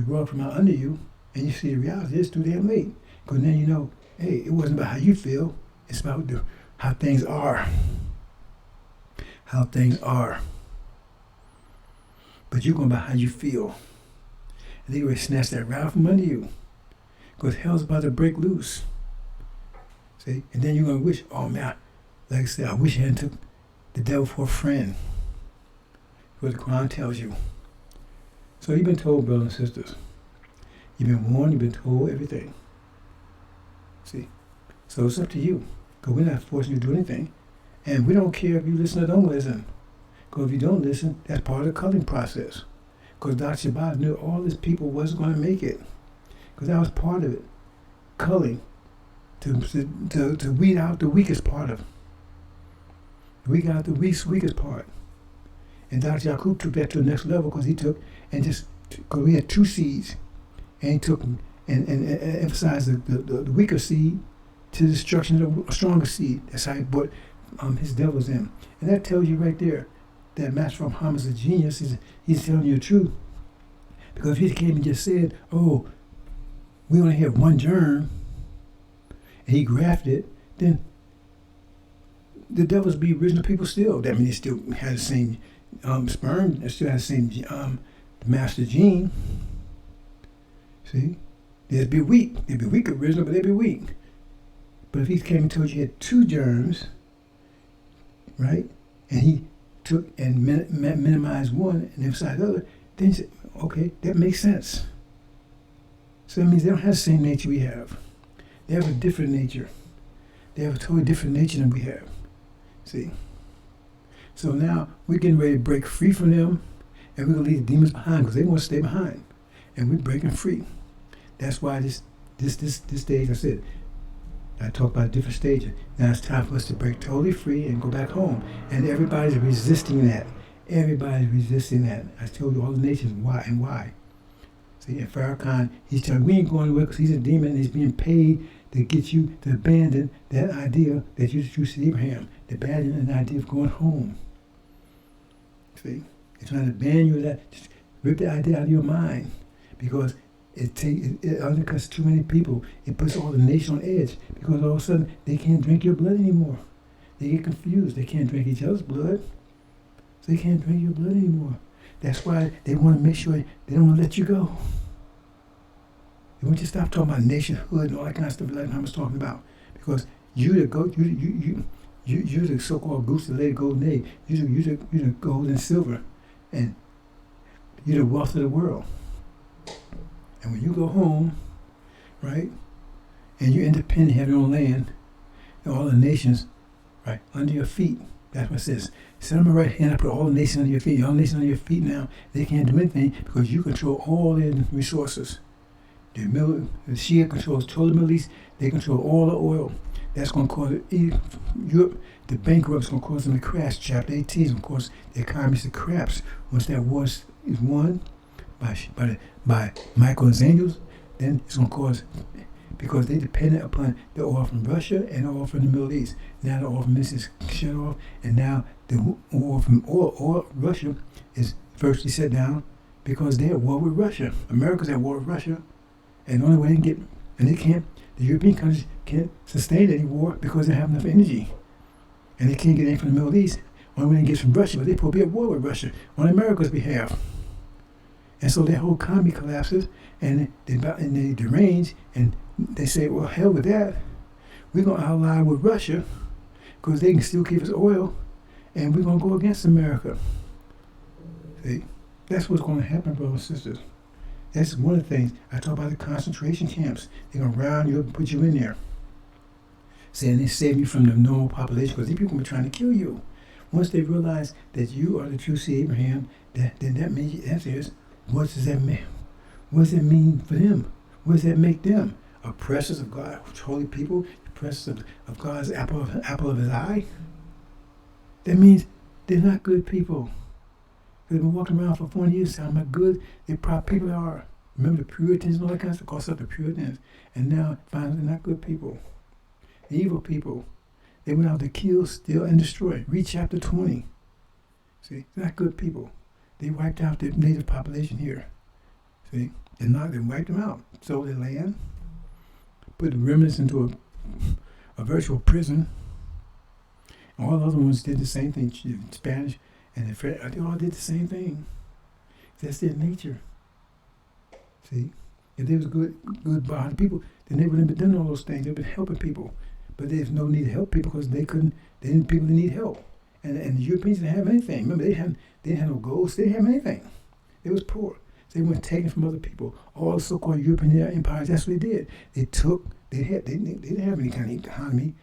rug from out under you, and you see the reality, it's too damn late. Because then you know, hey, it wasn't about how you feel. It's about how things are. How things are. But you're going by how you feel. And they're going to snatch that right from under you. Because hell's about to break loose. See? And then you're going to wish, oh man, like I said, I wish I hadn't took the devil for a friend. What the Quran tells you. So you've been told, brothers and sisters. You've been warned, you've been told everything. See? So it's up to you. Because we're not forcing you to do anything. And we don't care if you listen or don't listen. Because if you don't listen, that's part of the culling process. Because Dr. Shabbat knew all his people wasn't going to make it. Because that was part of it. Culling. To weed out the weakest part of it. Weed out the weakest part. And Dr. Yaqub took that to the next level because he took and just, because we had two seeds. And he took and emphasized the weaker seed to the destruction of a stronger seed. That's how he brought his devils in. And that tells you right there that Master Muhammad's a genius. He's telling you the truth. Because if he came and just said, oh, we only have one germ, and he grafted it, then the devils be original people still. That means they still had the same sperm, they still had the same master gene. See? They'd be weak. They'd be weak original, but they'd be weak. But if he came and told you had two germs, right, and he took and minimized one and emphasized the other, then you say, okay, that makes sense. So that means they don't have the same nature we have. They have a different nature. They have a totally different nature than we have. See? So now we're getting ready to break free from them, and we're going to leave the demons behind because they want to stay behind. And we're breaking free. That's why this stage, I said, I talked about different stages. Now it's time for us to break totally free and go back home. And everybody's resisting that. Everybody's resisting that. I told you all the nations why and why. See, and Farrakhan, he's telling we ain't going away because he's a demon and he's being paid to get you to abandon that idea that you said Abraham, to abandon the idea of going home. See, they're trying to ban you of that. Just rip the idea out of your mind because it undercuts too many people. It puts all the nation on edge because all of a sudden they can't drink your blood anymore. They get confused. They can't drink each other's blood. So they can't drink your blood anymore. That's why they want to make sure they don't want to let you go. They want you to stop talking about nationhood and all that kind of stuff like I was talking about. Because you're the so-called goose that laid golden egg. You're the gold and silver. And you're the wealth of the world. And when you go home, right, and you're independent, have your own land, and all the nations, right, under your feet. That's what it says. Set on my right hand, I put all the nations under your feet. All the nations under your feet now, they can't do anything because you control all their resources. The Shia controls total Middle East. They control all the oil. That's going to cause Europe to bankrupt. It's going to cause them to crash. Chapter 18 is going to cause the economies to collapse. Once that war is won by Michael and his angels, then it's going to cause, because they depended upon the oil from Russia and the oil from the Middle East. Now the oil from this is shut off, and now the oil from Russia is virtually shut down because they're at war with Russia. America's at war with Russia, and the only way they can get, and they can't, the European countries can't sustain any war because they have enough energy. And they can't get any from the Middle East. Only way they get from Russia, but they're supposed to be at war with Russia on America's behalf. And so their whole economy collapses, and they derange, and they say, well, hell with that. We're going to ally with Russia because they can still give us oil, and we're going to go against America. See, that's what's going to happen, brothers and sisters. That's one of the things. I talk about the concentration camps. They're going to round you up and put you in there. Saying they save you from the normal population because these people are trying to kill you. Once they realize that you are the true seed of Abraham, then that means the answer is, what does that mean? What does that mean for them? What does that make them? Oppressors of God, holy people, oppressors of God's apple of his eye? That means they're not good people. They've been walking around for 40 years telling how good they proper people are. Remember the Puritans and all that kind of stuff? Calls up the Puritans. And now finally they're not good people. Evil people. They went out to kill, steal, and destroy. Read chapter 20. See, they're not good people. They wiped out the native population here. See, and now they wiped them out. Sold their land, put the remnants into a virtual prison. All the other ones did the same thing. Spanish and the French, they all did the same thing. That's their nature. See, if they was good body people, then they wouldn't have been doing all those things. They've been helping people. But there's no need to help people because people didn't need help. And the Europeans didn't have anything. Remember, they didn't have no gold. They didn't have anything. They was poor. So they went taking from other people. All the so-called European empires, that's what they did. They didn't have any kind of economy,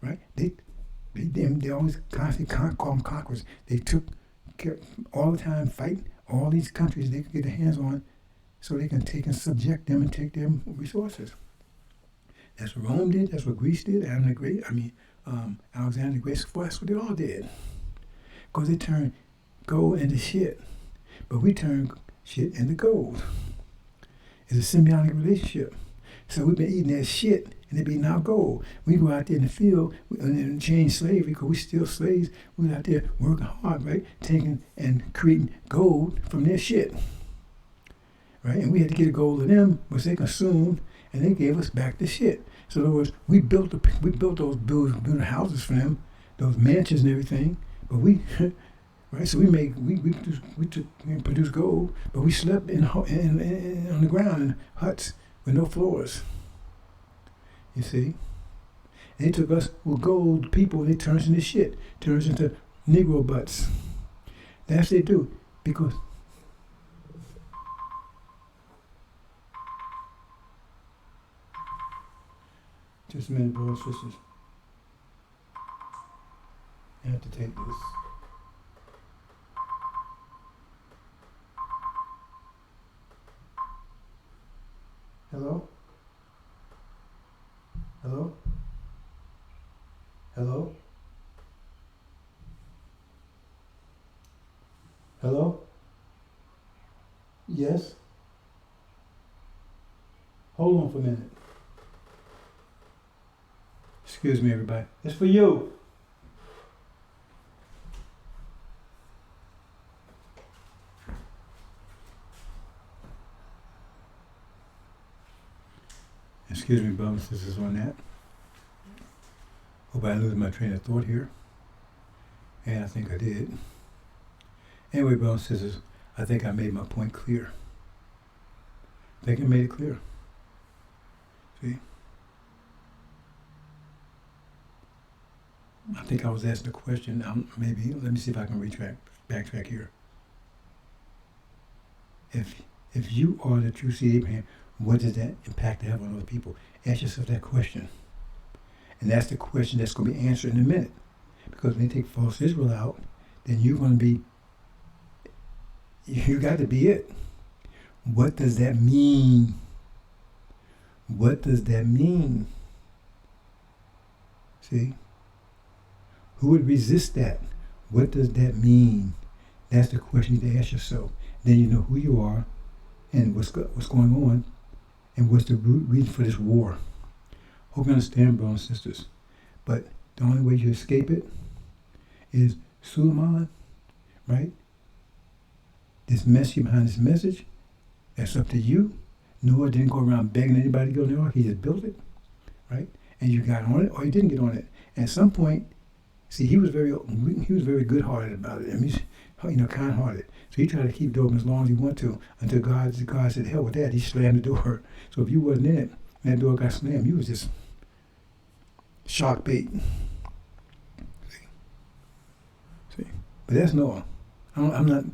right? They always constantly call them conquerors. They kept all the time fighting all these countries they could get their hands on so they can take and subject them and take their resources. That's what Rome did. That's what Greece did. Alexander the Great. That's what they all did. Because they turned gold into shit. But we turn shit into gold. It's a symbiotic relationship. So we've been eating that shit and it be now gold. We go out there in the field and change slavery because we're still slaves. We're out there working hard, right? Taking and creating gold from their shit. Right? And we had to get a gold of them, which they consumed, and they gave us back the shit. So in other words, we built those building houses for them, those mansions and everything. But we, right? So we produced gold, but we slept on the ground in huts with no floors. You see, and they took us with gold people, and they turned us into shit, turns into Negro butts. That's what they do because. Just a minute, brothers and sisters. I have to take this. Hello? Hello? Hello? Hello? Yes? Hold on for a minute. Excuse me, everybody. It's for you. Excuse me, brothers and sisters, on that. Hope I didn't lose my train of thought here. And I think I did. Anyway, brothers and sisters, I think I made my point clear. I think I made it clear. See? I think I was asked a question. Maybe let me see if I can backtrack here. If you are the true seed of Abraham, what does that impact have on other people? Ask yourself that question, and that's the question that's going to be answered in a minute. Because when they take false Israel out, then you're going to be. You got to be it. What does that mean? What does that mean? See. Who would resist that? What does that mean? That's the question you need to ask yourself. Then you know who you are and what's going on and what's the root reason for this war. Hope you understand, brothers and sisters. But the only way you escape it is Suleiman, right? This message behind this message, that's up to you. Noah didn't go around begging anybody to go in the ark. He just built it, right? And you got on it or you didn't get on it. And at some point, see, he was very good-hearted about it. I mean, kind-hearted. So he tried to keep it open as long as he wanted to until God said, hell with that. He slammed the door. So if you wasn't in it, and that door got slammed, you was just shark bait. See? But that's Noah. I'm not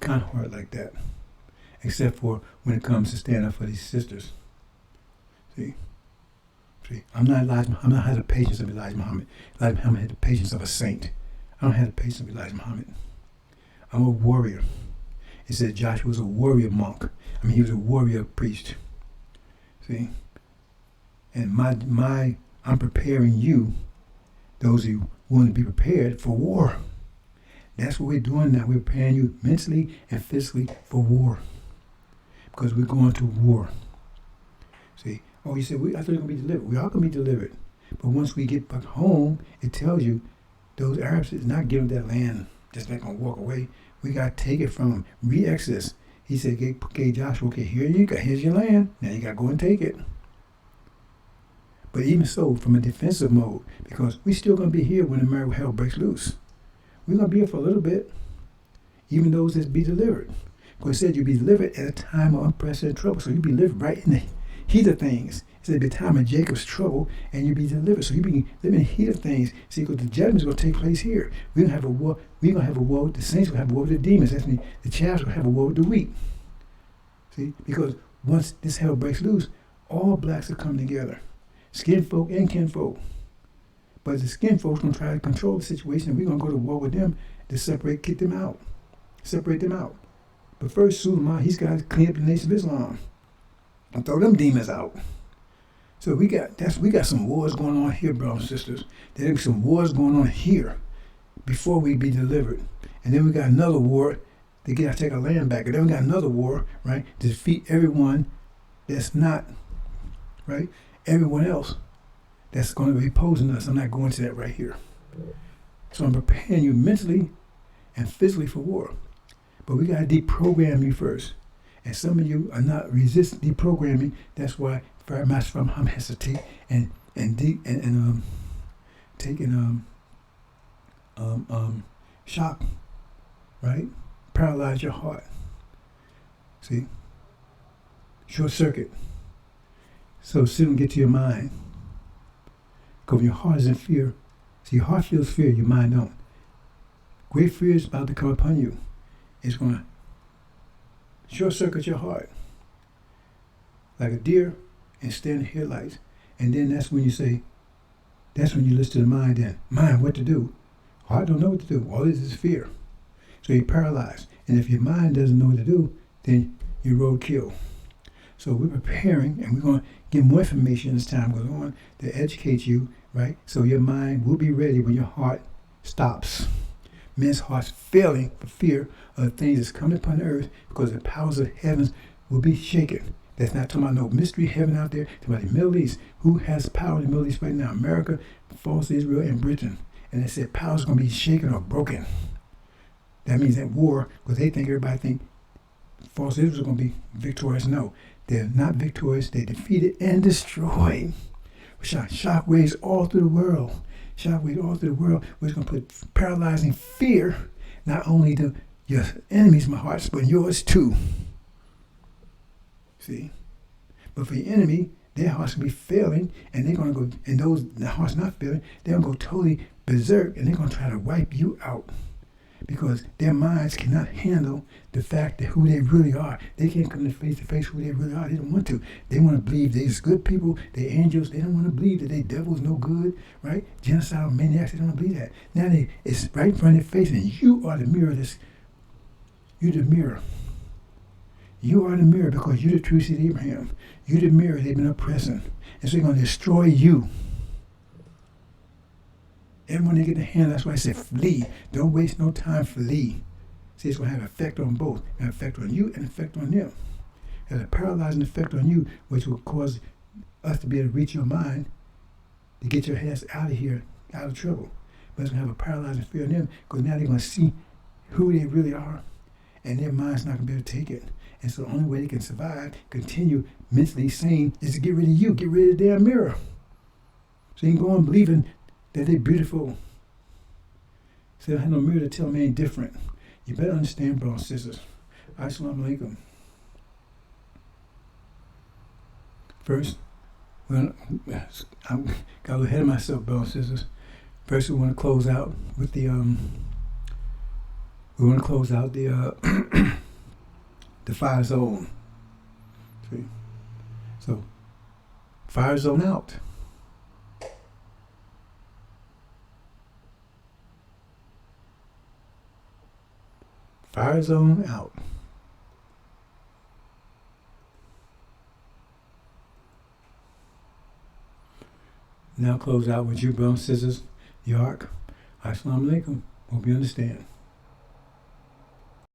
kind heart like that, except for when it comes to stand up for these sisters. See, I'm not Elijah. I'm not have the patience of Elijah Muhammad. Elijah Muhammad had the patience of a saint. I don't have the patience of Elijah Muhammad. I'm a warrior. It said Joshua was a warrior monk. I mean, he was a warrior priest. See, and I'm preparing you, those who want to be prepared for war. That's what we're doing now. We're preparing you mentally and physically for war, because we're going to war. See, oh, you said, I thought you were going to be delivered. We are going to be delivered. But once we get back home, it tells you those Arabs is not giving that land, just not going to walk away. We got to take it from them. Re-exodus. He said, okay, Joshua, okay, here's your land. Now you got to go and take it. But even so, from a defensive mode, because we're still going to be here when American hell breaks loose. We're going to be here for a little bit, even those that be delivered. Because it said you'll be delivered at a time of unprecedented trouble. So you'll be delivered right in the heat of things. It said it'll be a time of Jacob's trouble, and you'll be delivered. So you'll be living in the heat of things. See, because the judgment's going to take place here. We're going to have a war. We're going to have a war with the saints. We're going to have a war with the demons. That's mean the chaps will have a war with the weak. See, because once this hell breaks loose, all blacks will come together. Skin folk and kinfolk. But the skin folks going to try to control the situation, and we're going to go to war with them to separate them out. But first, Suleiman, he's got to clean up the Nation of Islam and throw them demons out. So we got some wars going on here, brothers and sisters. There's some wars going on here before we be delivered. And then we got another war to take our land back. And then we got another war, right, to defeat everyone that's not, right, everyone else that's going to be opposing us. I'm not going to that right here. So I'm preparing you mentally and physically for war. But we got to deprogram you first. And some of you are not resist deprogramming. That's why Fire Master from Ham hesitate and taking shock, right? Paralyze your heart. See? Short circuit. So sit and get to your mind. Because when your heart is in fear, see, your heart feels fear, your mind don't. Great fear is about to come upon you. It's going to short circuit your heart like a deer and stand in headlights. And then that's when you listen to the mind then. Mind, what to do? Heart don't know what to do. All it is fear. So you're paralyzed. And if your mind doesn't know what to do, then you're roadkill. So we're preparing, and we're going to get more information as time goes on to educate you, right? So your mind will be ready when your heart stops. Men's hearts failing for fear of the things that's coming upon the earth, because the powers of heavens will be shaken. That's not talking about no mystery heaven out there. Talking about the Middle East. Who has power in the Middle East right now? America, false Israel, and Britain. And they said powers are going to be shaken or broken. That means that war, because everybody think false Israel is going to be victorious. No, they're not victorious. They're defeated and destroyed. Shockwaves all through the world. Shockwaves all through the world. We're going to put paralyzing fear, not only to your enemies, my hearts, but yours too. See? But for your enemy, their hearts will be failing, and they're going to go, and those the hearts not failing, they're going to go totally berserk, and they're going to try to wipe you out. Because their minds cannot handle the fact that who they really are. They can't come to face who they really are. They don't want to. They want to believe they're good people, they're angels. They don't want to believe that they devils no good, right? Genocidal maniacs, they don't want to believe that. Now it's right in front of their face, and you are the mirror. You're the mirror. You are the mirror, because you're the true seed of Abraham. You're the mirror they've been oppressing. And so they're going to destroy you. Everyone they get the hand, that's why I said flee. Don't waste no time, flee. See, it's going to have an effect on both. An effect on you and an effect on them. It has a paralyzing effect on you, which will cause us to be able to reach your mind to get your ass out of here, out of trouble. But it's going to have a paralyzing fear on them, because now they're going to see who they really are, and their mind's not going to be able to take it. And so the only way they can survive, continue mentally sane, is to get rid of you, get rid of the damn mirror. So you can go on believing that they're beautiful. So I have no mirror to tell me ain't different. You better understand, brothers and sisters. Assalamu alaikum. First, I got a little ahead of myself, brothers and sisters. First, we want to close out with We want to close out the the fire zone. See? So, fire zone out. Fire zone out. Now close out with you, brothers and sisters. The ark. Assalamu alaikum. Hope you understand.